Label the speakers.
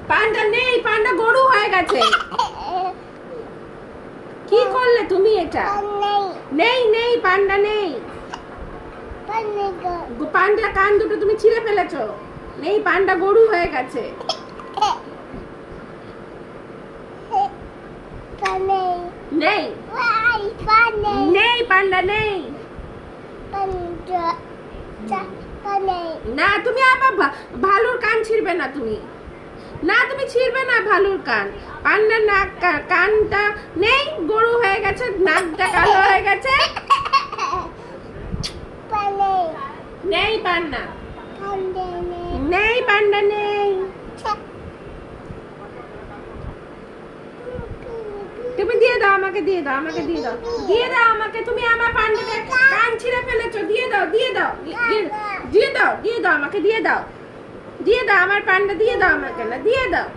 Speaker 1: পান্ডা নেই, পান্ডা গরু হয়ে গেছে। কি করলে তুমি এটা? নেই নেই, পান্ডা নেই। পান্ডার কান দুটো তুমি ছিঁড়ে ফেলেছো। নেই, পান্ডা গরু হয়ে গেছে। নেই নেই, পান্ডা নেই। না, তুমি আবার ভালুর কান ছিঁড়বে না তুমি। না, তুমি ছিঁড়বে না ভালুর কান। পান্ডার নাক কানটা নেই, গরু হয়ে গেছে, নাকটা কালো হয়ে গেছে। নেই পান্ডা, নেই পান্ডা নেই। তুমি দিয়ে দাও আমাকে, দিয়ে দাও আমাকে, দিয়ে দাও, দিয়ে দাও আমাকে। তুমি আমার পান্ডাকে কান ছিঁড়ে ফেলেছো। দিয়ে দাও, দিয়ে দাও, দিয়ে দাও, দিয়ে দাও আমাকে, দিয়ে দাও, দিয়ে দাও আমার পান্ডা, দিয়ে দাও আমাকে। না, দিয়ে দাও।